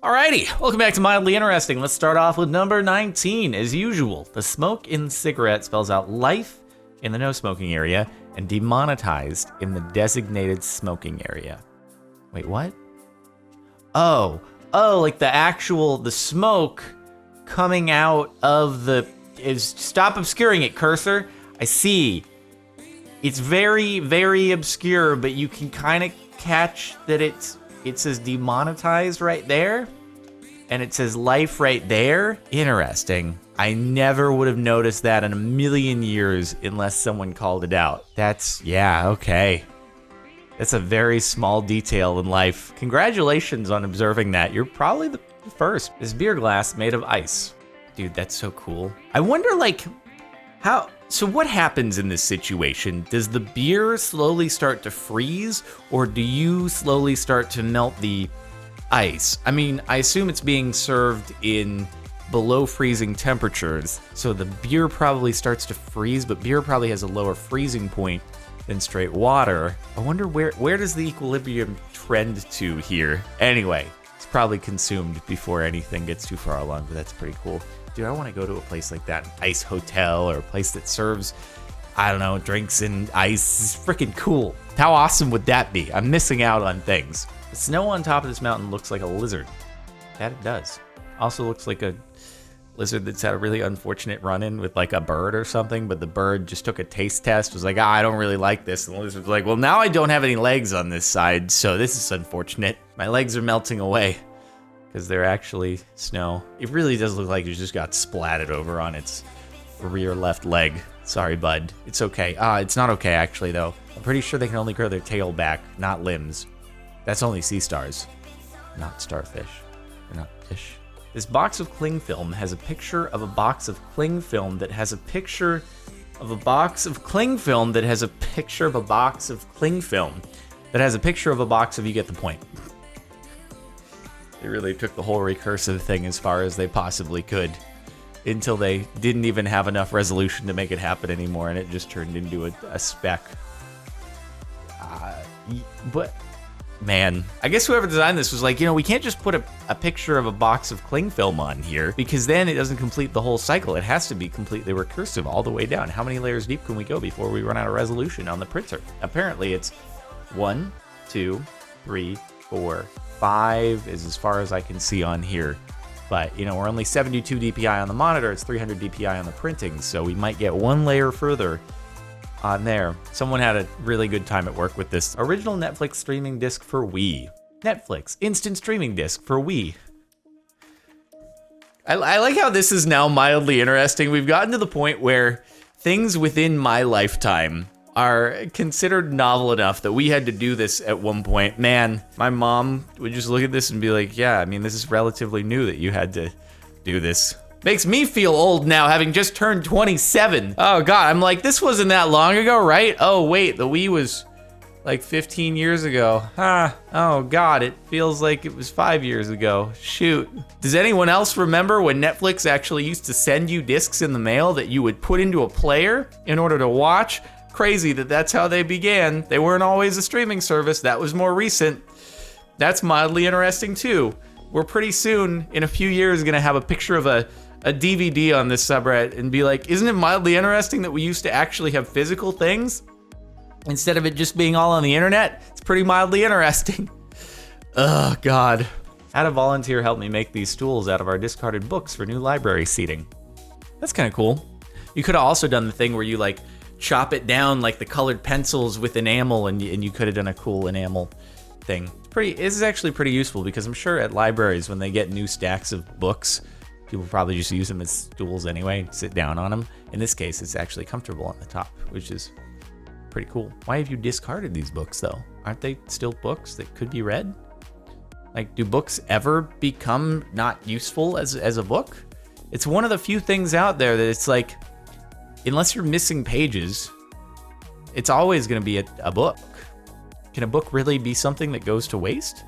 Alrighty, welcome back to Mildly Interesting. Let's start off with number 19. As usual, the smoke in cigarette spells out life in the no smoking area and demonetized in the designated smoking area. Wait, what? Oh, like the smoke coming out of stop obscuring it, cursor. I see. It's very, very obscure, but you can kind of catch that it says demonetized right there, and it says life right there. Interesting. I never would have noticed that in a million years unless someone called it out. Yeah, okay. That's a very small detail in life. Congratulations on observing that. You're probably the first. This beer glass made of ice. Dude, that's so cool. I wonder, so what happens in this situation? Does the beer slowly start to freeze, or do you slowly start to melt the ice? I mean, I assume it's being served in below freezing temperatures, so the beer probably starts to freeze, but beer probably has a lower freezing point than straight water. I wonder where does the equilibrium trend to here? Anyway, it's probably consumed before anything gets too far along, but that's pretty cool. Dude, I want to go to a place like that, an ice hotel, or a place that serves, I don't know, drinks and ice. It's freaking cool. How awesome would that be? I'm missing out on things. The snow on top of this mountain looks like a lizard. That it does. Also looks like a lizard that's had a really unfortunate run-in with like a bird or something, but the bird just took a taste test, was like, I don't really like this. And the lizard's like, well, now I don't have any legs on this side, so this is unfortunate. My legs are melting away. Because they're actually snow. It really does look like it just got splatted over on its rear left leg. Sorry, bud. It's okay. It's not okay, actually, though. I'm pretty sure they can only grow their tail back, not limbs. That's only sea stars, not starfish. They're not fish. This box of cling film has a picture of a box of cling film that has a picture of a box of cling film that has a picture of a box of cling film that has a picture of a box of, you get the point. They really took the whole recursive thing as far as they possibly could until they didn't even have enough resolution to make it happen anymore, and it just turned into a speck. But, man, I guess whoever designed this was like, we can't just put a picture of a box of cling film on here, because then it doesn't complete the whole cycle. It has to be completely recursive all the way down. How many layers deep can we go before we run out of resolution on the printer? Apparently it's 1, 2, 3, 4, 5 is as far as I can see on here. But, we're only 72 DPI on the monitor. It's 300 DPI on the printing. So we might get one layer further on there. Someone had a really good time at work with this. Original Netflix streaming disc for Wii. Netflix instant streaming disc for Wii. I like how this is now mildly interesting. We've gotten to the point where things within my lifetime are considered novel enough that we had to do this at one point. Man, my mom would just look at this and be like, yeah, I mean, this is relatively new that you had to do this. Makes me feel old now, having just turned 27. Oh God, I'm like, this wasn't that long ago, right? Oh wait, the Wii was like 15 years ago. Oh God, it feels like it was 5 years ago. Shoot. Does anyone else remember when Netflix actually used to send you discs in the mail that you would put into a player in order to watch? Crazy that's how they began. They weren't always a streaming service. That was more recent. That's mildly interesting too. We're pretty soon, in a few years, gonna have a picture of a DVD on this subreddit and be like, isn't it mildly interesting that we used to actually have physical things instead of it just being all on the internet? It's pretty mildly interesting. Oh God. Had a volunteer help me make these stools out of our discarded books for new library seating. That's kind of cool. You could have also done the thing where you chop it down like the colored pencils with enamel, and you could have done a cool enamel thing. This is actually pretty useful, because I'm sure at libraries when they get new stacks of books, people probably just use them as stools anyway, sit down on them. In this case, it's actually comfortable on the top, which is pretty cool. Why have you discarded these books though? Aren't they still books that could be read? Like, do books ever become not useful as a book? It's one of the few things out there that it's like, unless you're missing pages, it's always going to be a book. Can a book really be something that goes to waste?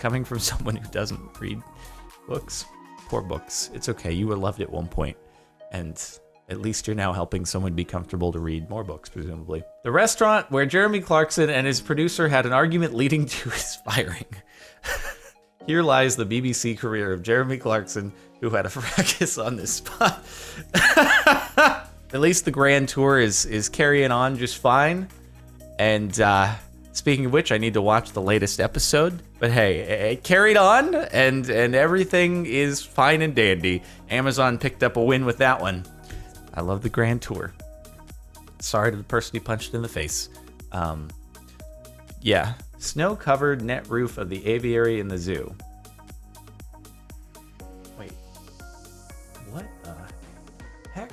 Coming from someone who doesn't read books. Poor books. It's okay. You were loved at one point, and at least you're now helping someone be comfortable to read more books, presumably. The restaurant where Jeremy Clarkson and his producer had an argument leading to his firing. Here lies the BBC career of Jeremy Clarkson, who had a fracas on this spot. At least the Grand Tour is carrying on just fine. And speaking of which, I need to watch the latest episode. But hey, it carried on, and everything is fine and dandy. Amazon picked up a win with that one. I love the Grand Tour. Sorry to the person he punched in the face. Yeah. Snow-covered net roof of the aviary in the zoo. Wait. What the heck?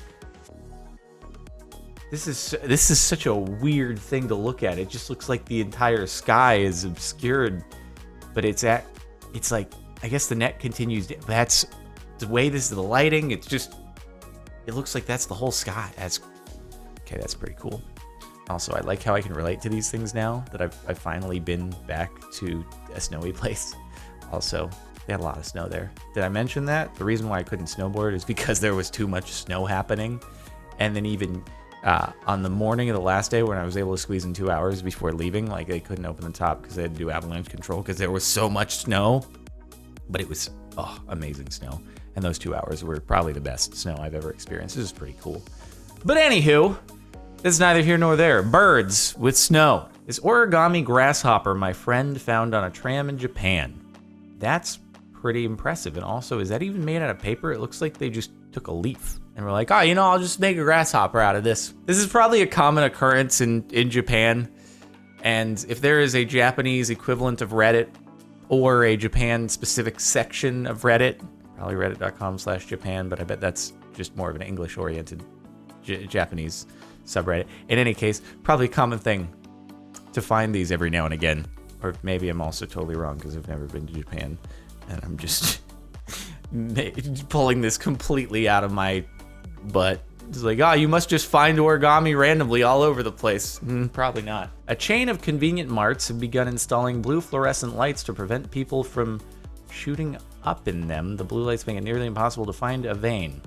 This is such a weird thing to look at. It just looks like the entire sky is obscured, but it's like, I guess the net continues. That's the way this is the lighting. It looks like that's the whole sky. That's pretty cool. Also, I like how I can relate to these things now that I've finally been back to a snowy place. Also, they had a lot of snow there. Did I mention that? The reason why I couldn't snowboard is because there was too much snow happening. And then even on the morning of the last day when I was able to squeeze in 2 hours before leaving, like they couldn't open the top because they had to do avalanche control because there was so much snow. But it was amazing snow. And those 2 hours were probably the best snow I've ever experienced. It was pretty cool. But anywho, it's neither here nor there. Birds with snow. This origami grasshopper my friend found on a tram in Japan. That's pretty impressive. And also, is that even made out of paper? It looks like they just took a leaf and were like, I'll just make a grasshopper out of this. This is probably a common occurrence in Japan. And if there is a Japanese equivalent of Reddit or a Japan-specific section of Reddit, probably reddit.com/Japan, but I bet that's just more of an English-oriented Japanese subreddit. In any case, probably a common thing to find these every now and again. Or maybe I'm also totally wrong because I've never been to Japan and I'm just pulling this completely out of my butt. It's like, you must just find origami randomly all over the place. Probably not. A chain of convenient marts have begun installing blue fluorescent lights to prevent people from shooting up in them. The blue lights make it nearly impossible to find a vein.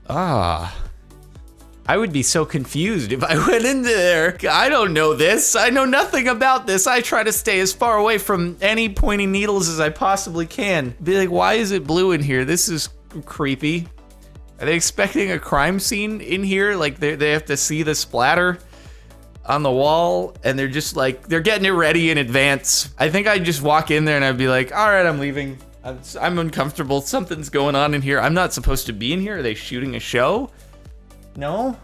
I would be so confused if I went into there. I don't know this. I know nothing about this. I try to stay as far away from any pointing needles as I possibly can. Be like, why is it blue in here? This is creepy. Are they expecting a crime scene in here? Like they have to see the splatter on the wall and they're just like, they're getting it ready in advance. I think I'd just walk in there and I'd be like, all right, I'm leaving. I'm uncomfortable. Something's going on in here. I'm not supposed to be in here. Are they shooting a show? No?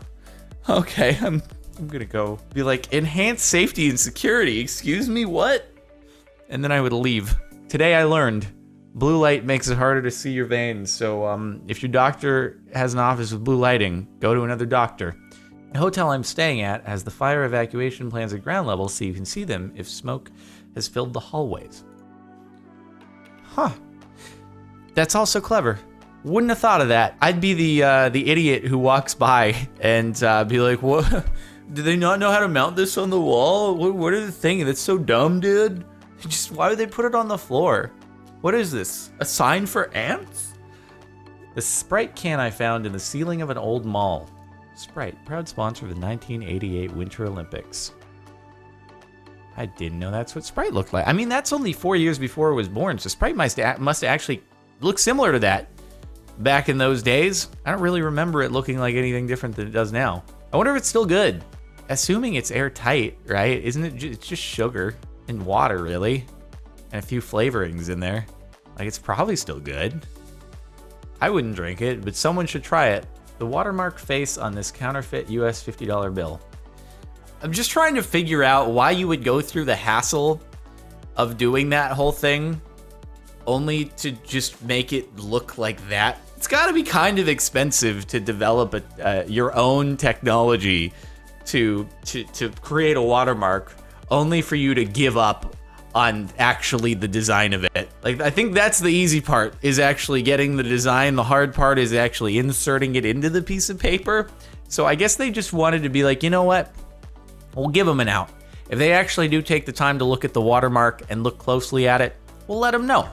Okay, I'm gonna go. Be like, enhanced safety and security. Excuse me, what? And then I would leave. Today I learned blue light makes it harder to see your veins. So if your doctor has an office with blue lighting, go to another doctor. The hotel I'm staying at has the fire evacuation plans at ground level so you can see them if smoke has filled the hallways. Huh. That's also clever. Wouldn't have thought of that. I'd be the idiot who walks by and be like, "What? Do they not know how to mount this on the wall? What are the things? That's so dumb, dude. Just why would they put it on the floor? What is this? A sign for ants?" The Sprite can I found in the ceiling of an old mall. Sprite, proud sponsor of the 1988 Winter Olympics. I didn't know that's what Sprite looked like. I mean, that's only 4 years before it was born, so Sprite must actually look similar to that back in those days. I don't really remember it looking like anything different than it does now. I wonder if it's still good. Assuming it's airtight, right? Isn't it? It's just sugar and water, really, and a few flavorings in there. Like, it's probably still good. I wouldn't drink it, but someone should try it. The watermark face on this counterfeit US $50 bill. I'm just trying to figure out why you would go through the hassle of doing that whole thing only to just make it look like that. It's got to be kind of expensive to develop your own technology to create a watermark only for you to give up on actually the design of it. Like, I think that's the easy part, is actually getting the design. The hard part is actually inserting it into the piece of paper. So I guess they just wanted to be like, you know what? We'll give them an out. If they actually do take the time to look at the watermark and look closely at it, we'll let them know.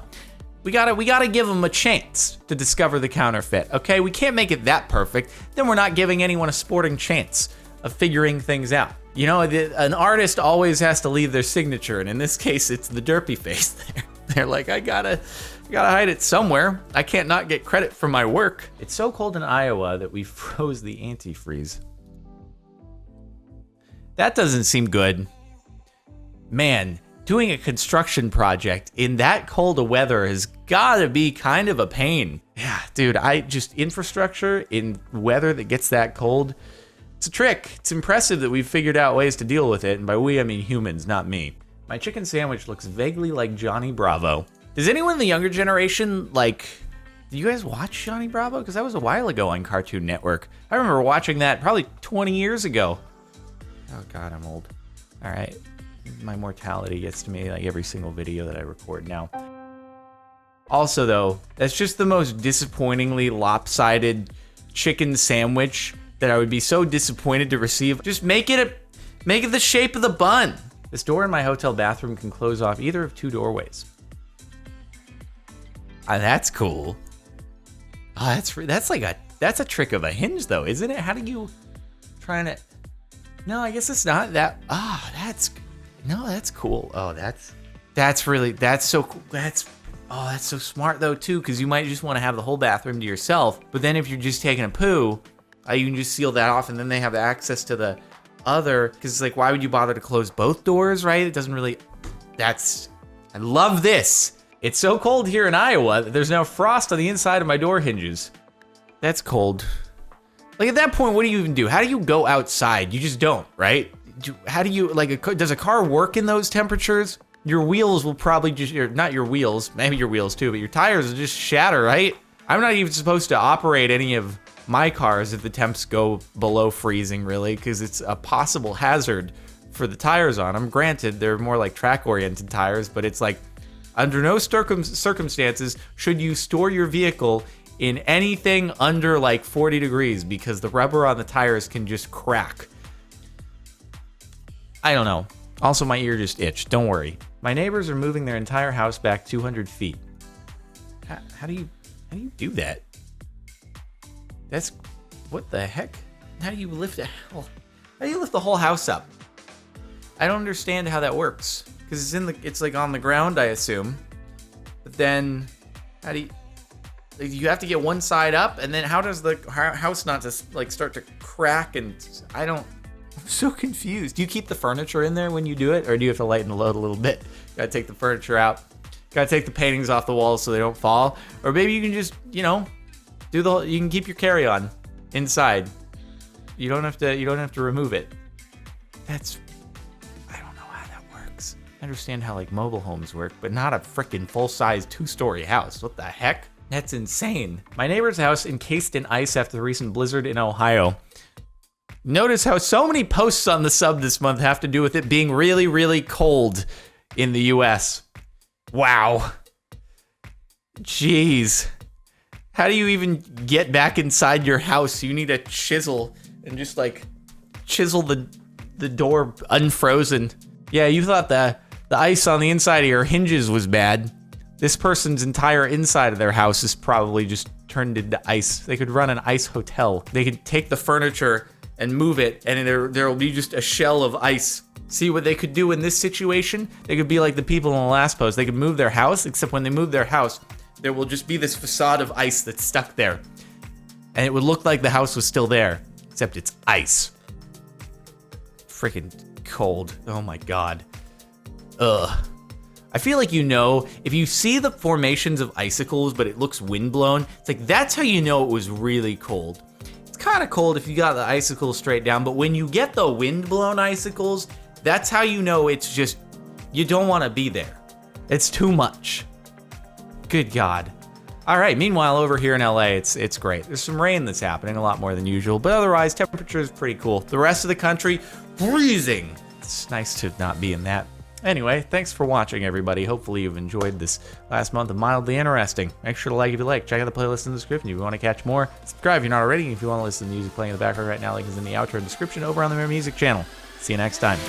We gotta give them a chance to discover the counterfeit, okay? We can't make it that perfect. Then we're not giving anyone a sporting chance of figuring things out. You know, an artist always has to leave their signature, and in this case, it's the derpy face there. They're like, I gotta hide it somewhere. I can't not get credit for my work. It's so cold in Iowa that we froze the antifreeze. That doesn't seem good. Man, doing a construction project in that cold of weather has gotta be kind of a pain. Yeah, dude, infrastructure in weather that gets that cold, it's a trick. It's impressive that we've figured out ways to deal with it, and by we, I mean humans, not me. My chicken sandwich looks vaguely like Johnny Bravo. Does anyone in the younger generation, like, do you guys watch Johnny Bravo? Because that was a while ago on Cartoon Network. I remember watching that probably 20 years ago. Oh God, I'm old. All right, my mortality gets to me like every single video that I record now. Also though, that's just the most disappointingly lopsided chicken sandwich that I would be so disappointed to receive. Just make it the shape of the bun. This door in my hotel bathroom can close off either of two doorways. That's cool. Oh, that's a trick of a hinge though, isn't it? How do you trying to? No, I guess it's not that. Ah, that's cool. Oh, that's so cool. That's so smart though too, because you might just want to have the whole bathroom to yourself. But then if you're just taking a poo, you can just seal that off, and then they have access to the other. Because it's like, why would you bother to close both doors, right? It doesn't really. I love this. It's so cold here in Iowa that there's now frost on the inside of my door hinges. That's cold. Like at that point, what do you even do? How do you go outside? You just don't, right? How do you, does a car work in those temperatures? Your wheels will probably just, not your wheels, maybe your wheels too, but your tires will just shatter, right? I'm not even supposed to operate any of my cars if the temps go below freezing, really, because it's a possible hazard for the tires on them. Granted, they're more like track-oriented tires, but it's like, under no circumstances should you store your vehicle in anything under like 40 degrees because the rubber on the tires can just crack. I don't know. Also, my ear just itched. Don't worry. My neighbors are moving their entire house back 200 feet. How do you do that? That's, what the heck? How do you lift How do you lift the whole house up? I don't understand how that works. Because it's like on the ground, I assume. But then, how do you have to get one side up, and then how does the house not just like start to crack? And I'm so confused. Do you keep the furniture in there when you do it, or do you have to lighten the load a little bit? Gotta take the furniture out. Gotta take the paintings off the walls so they don't fall. Or maybe you can just, you can keep your carry-on inside. You don't have to remove it. I understand how like mobile homes work, but not a freaking full-size 2-story house. What the heck? That's insane. My neighbor's house encased in ice after the recent blizzard in Ohio. Notice how so many posts on the sub this month have to do with it being really, really cold in the US. Wow. Jeez. How do you even get back inside your house? You need a chisel and just like chisel the door unfrozen. Yeah, you thought the ice on the inside of your hinges was bad. This person's entire inside of their house is probably just turned into ice. They could run an ice hotel. They could take the furniture and move it, and there will be just a shell of ice. See what they could do in this situation? They could be like the people in the last post. They could move their house, except when they move their house, there will just be this facade of ice that's stuck there. And it would look like the house was still there, except it's ice. Freaking cold. Oh my God. Ugh. I feel like if you see the formations of icicles, but it looks windblown, it's like that's how you know it was really cold. It's kind of cold if you got the icicles straight down, but when you get the windblown icicles, that's how you know it's just, you don't want to be there. It's too much. Good God. All right, meanwhile, over here in LA, it's great. There's some rain that's happening, a lot more than usual, but otherwise, temperature is pretty cool. The rest of the country, freezing. It's nice to not be in that. Anyway, thanks for watching, everybody. Hopefully you've enjoyed this last month of Mildly Interesting. Make sure to like if you like. Check out the playlist in the description if you want to catch more. Subscribe if you're not already. If you want to listen to the music playing in the background right now, link is in the outro description over on the Rare Music channel. See you next time.